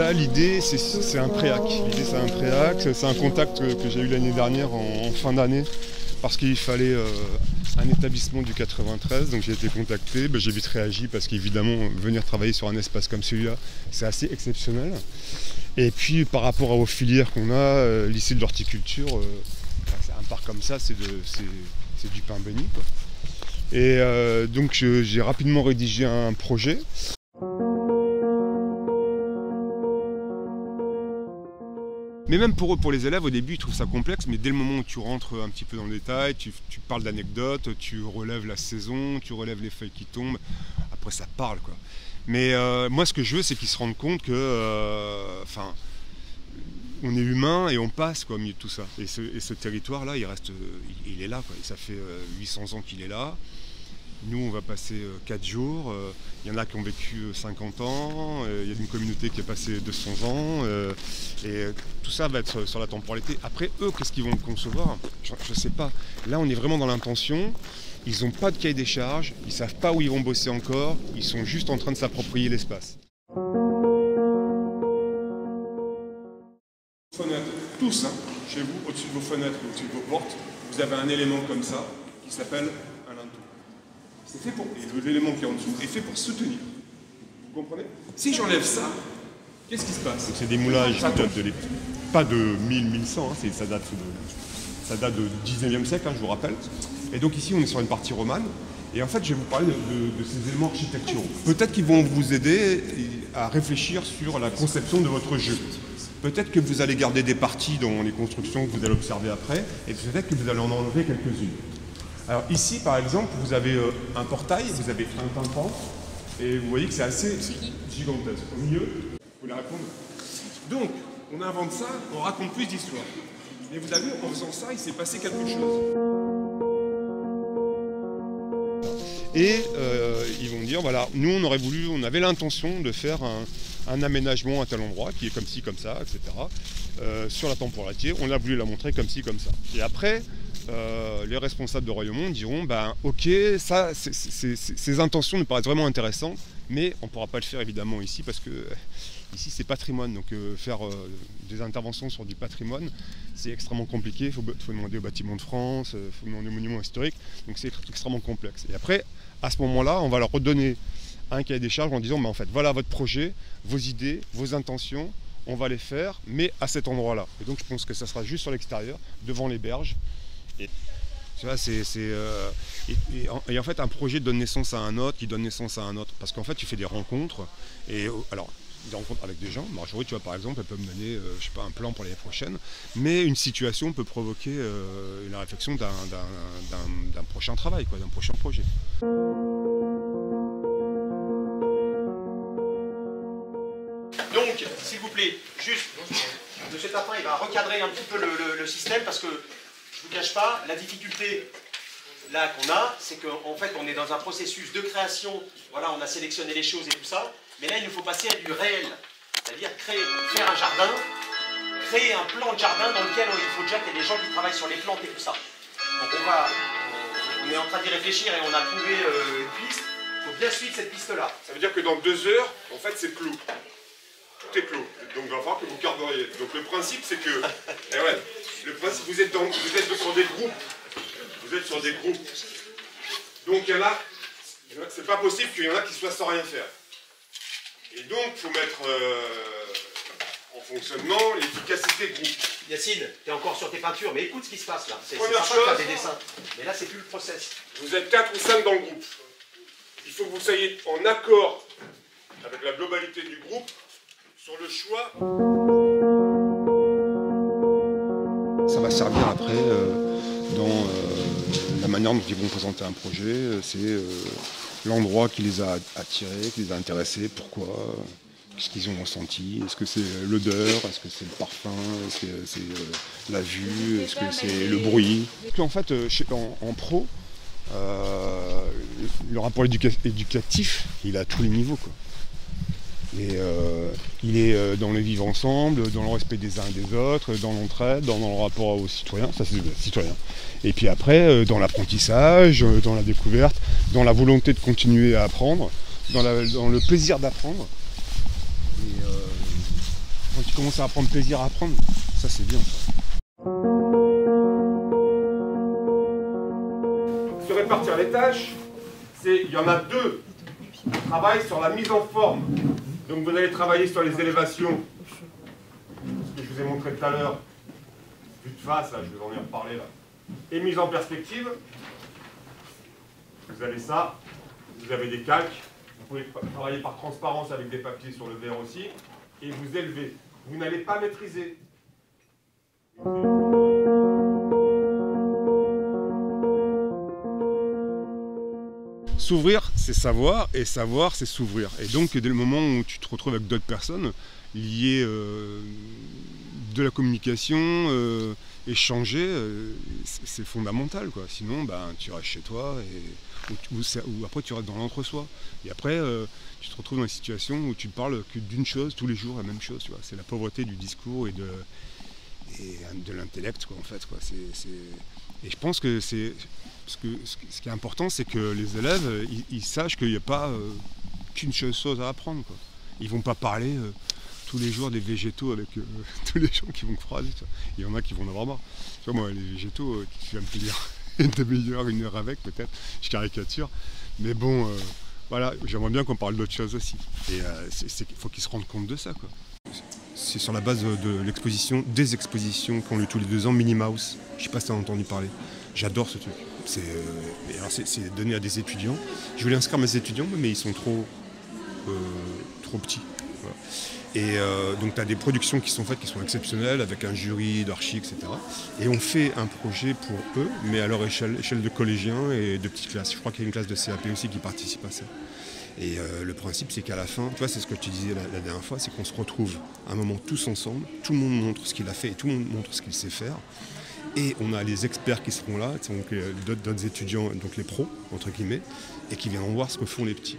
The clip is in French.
là, l'idée, c'est un préac. L'idée, c'est un préac. C'est un contact que j'ai eu l'année dernière en fin d'année parce qu'il fallait un établissement du 93. Donc j'ai été contacté. J'ai vite réagi parce qu'évidemment, venir travailler sur un espace comme celui-là, c'est assez exceptionnel. Et puis, par rapport aux filières qu'on a, lycée de l'horticulture, un parc comme ça, c'est du pain béni, quoi. Et donc j'ai rapidement rédigé un projet. Mais même pour eux, pour les élèves, au début, ils trouvent ça complexe, mais dès le moment où tu rentres un petit peu dans le détail, tu parles d'anecdotes, tu relèves la saison, tu relèves les feuilles qui tombent, après ça parle, quoi. Mais moi, ce que je veux, c'est qu'ils se rendent compte que, on est humain et on passe, quoi, au milieu de tout ça. Et ce territoire-là, il est là, quoi. Et ça fait 800 ans qu'il est là. Nous, on va passer 4 jours. Il y en a qui ont vécu 50 ans. Il y a une communauté qui a passé 200 ans. Et tout ça va être sur la temporalité. Après, eux, qu'est-ce qu'ils vont concevoir? Je ne sais pas. Là, on est vraiment dans l'intention. Ils n'ont pas de cahier des charges. Ils ne savent pas où ils vont bosser encore. Ils sont juste en train de s'approprier l'espace. Fenêtres, tous, hein, chez vous, au-dessus de vos fenêtres, au-dessus de vos portes, vous avez un élément comme ça qui s'appelle un linteau. C'est fait pour, et l'élément qui est en dessous est fait pour soutenir. Vous comprenez? Si j'enlève ça, qu'est-ce qui se passe? C'est des moulages qui datent de l'époque, pas de 1000-1100, hein, ça date de 19e siècle, hein, je vous rappelle. Et donc ici, on est sur une partie romane. Et en fait, je vais vous parler de ces éléments architecturaux. Peut-être qu'ils vont vous aider à réfléchir sur la conception de votre jeu. Peut-être que vous allez garder des parties dans les constructions que vous allez observer après, et peut-être que vous allez en enlever quelques-unes. Alors ici, par exemple, vous avez un portail, vous avez un tympan, et vous voyez que c'est assez gigantesque. Au milieu, vous voulez répondre? Donc, on invente ça, on raconte plus d'histoire. Mais vous avez, en faisant ça, il s'est passé quelque chose. Et ils vont dire, voilà, nous on avait l'intention de faire un aménagement à tel endroit, qui est comme ci, comme ça, etc. Sur la temporalité, on a voulu la montrer comme ci, comme ça. Et après, les responsables de Royaumont diront, ben ok, ça, ces intentions nous paraissent vraiment intéressantes, mais on ne pourra pas le faire évidemment ici, parce que ici c'est patrimoine, donc faire des interventions sur du patrimoine, c'est extrêmement compliqué, il faut demander aux bâtiments de France, il faut demander aux monuments historiques, donc c'est extrêmement complexe. Et après, à ce moment-là, on va leur redonner un cahier des charges en disant, mais en fait, voilà votre projet, vos idées, vos intentions, on va les faire, mais à cet endroit-là. Et donc je pense que ça sera juste sur l'extérieur, devant les berges. Et tu vois, et en fait, un projet donne naissance à un autre, qui donne naissance à un autre. Parce qu'en fait, tu fais des rencontres, et alors, des rencontres avec des gens. Marjorie, tu vois, par exemple, elle peut me donner, je sais pas, un plan pour l'année prochaine, mais une situation peut provoquer la réflexion d'un prochain travail, quoi, d'un prochain projet. Donc, s'il vous plaît, juste, M. Tapin, il va recadrer un petit peu le système, parce que, je ne vous cache pas, la difficulté là qu'on a, c'est qu'en fait, on est dans un processus de création, voilà, on a sélectionné les choses et tout ça, mais là, il nous faut passer à du réel, c'est-à-dire faire un jardin, créer un plan de jardin dans lequel il faut déjà qu'il y ait des gens qui travaillent sur les plantes et tout ça. Donc on est en train d'y réfléchir et on a trouvé une piste, il faut bien suivre cette piste-là. Ça veut dire que dans 2 heures, en fait, c'est clos. Tout est clos. Donc il va falloir que vous carburiez. Donc le principe, c'est que... Eh ouais, le principe, vous êtes sur des groupes. Vous êtes sur des groupes. Donc il y en a... C'est pas possible qu'il y en a qui soient sans rien faire. Et donc, il faut mettre en fonctionnement l'efficacité groupe. Yacine, tu es encore sur tes peintures, mais écoute ce qui se passe là. C'est Première sympa de faire des dessins. Mais là, c'est plus le process. Vous êtes 4 ou 5 dans le groupe. Il faut que vous soyez en accord avec la globalité du groupe sur le choix. Ça va servir après dans la manière dont ils vont présenter un projet. C'est l'endroit qui les a attirés, qui les a intéressés, pourquoi, qu'est-ce qu'ils ont ressenti, est-ce que c'est l'odeur, est-ce que c'est le parfum, est-ce que c'est la vue, est-ce que c'est le bruit. En fait, en pro, le rapport éducatif, il est à tous les niveaux, quoi. Et il est dans le vivre ensemble, dans le respect des uns et des autres, dans l'entraide, dans le rapport aux citoyens, ça c'est le citoyen. Et puis après, dans l'apprentissage, dans la découverte, dans la volonté de continuer à apprendre, dans le plaisir d'apprendre. tu commences à prendre plaisir à apprendre, ça c'est bien ça. Se répartir les tâches, il y en a deux qui travaillent sur la mise en forme. Donc vous allez travailler sur les élévations, ce que je vous ai montré tout à l'heure, vue de face, là, je vais en y reparler là, et mise en perspective. Vous avez ça, vous avez des calques, vous pouvez travailler par transparence avec des papiers sur le verre aussi, et vous élevez. Vous n'allez pas maîtriser. S'ouvrir, c'est savoir, et savoir, c'est s'ouvrir. Et donc, dès le moment où tu te retrouves avec d'autres personnes, liées de la communication, échanger, c'est fondamental, quoi. Sinon, tu restes chez toi, ou après tu restes dans l'entre-soi. Et après, tu te retrouves dans une situation où tu ne parles que d'une chose, tous les jours, la même chose. Tu vois. C'est la pauvreté du discours et de l'intellect, quoi, en fait, quoi. Et je pense que ce qui est important, c'est que les élèves, ils sachent qu'il n'y a pas qu'une chose à apprendre, quoi. Ils ne vont pas parler tous les jours des végétaux avec tous les gens qui vont croiser. Tu vois. Il y en a qui vont en avoir marre. Tu vois, moi, les végétaux, tu vas me dire une demi-heure, une heure avec, peut-être. Je caricature. Mais bon, voilà, j'aimerais bien qu'on parle d'autres choses aussi. Et il faut qu'ils se rendent compte de ça, quoi. C'est sur la base des expositions qu'on a eu tous les 2 ans, Minnie Mouse. Je ne sais pas si tu as entendu parler. J'adore ce truc. C'est donné à des étudiants. Je voulais inscrire mes étudiants, mais ils sont trop petits. Voilà. Et donc tu as des productions qui sont faites, qui sont exceptionnelles, avec un jury d'archi, etc. Et on fait un projet pour eux, mais à leur échelle de collégiens et de petites classes. Je crois qu'il y a une classe de CAP aussi qui participe à ça. Et le principe, c'est qu'à la fin, tu vois, c'est ce que tu disais la dernière fois, c'est qu'on se retrouve un moment tous ensemble, tout le monde montre ce qu'il a fait et tout le monde montre ce qu'il sait faire. Et on a les experts qui seront là, donc d'autres étudiants, donc les pros, entre guillemets, et qui viendront voir ce que font les petits.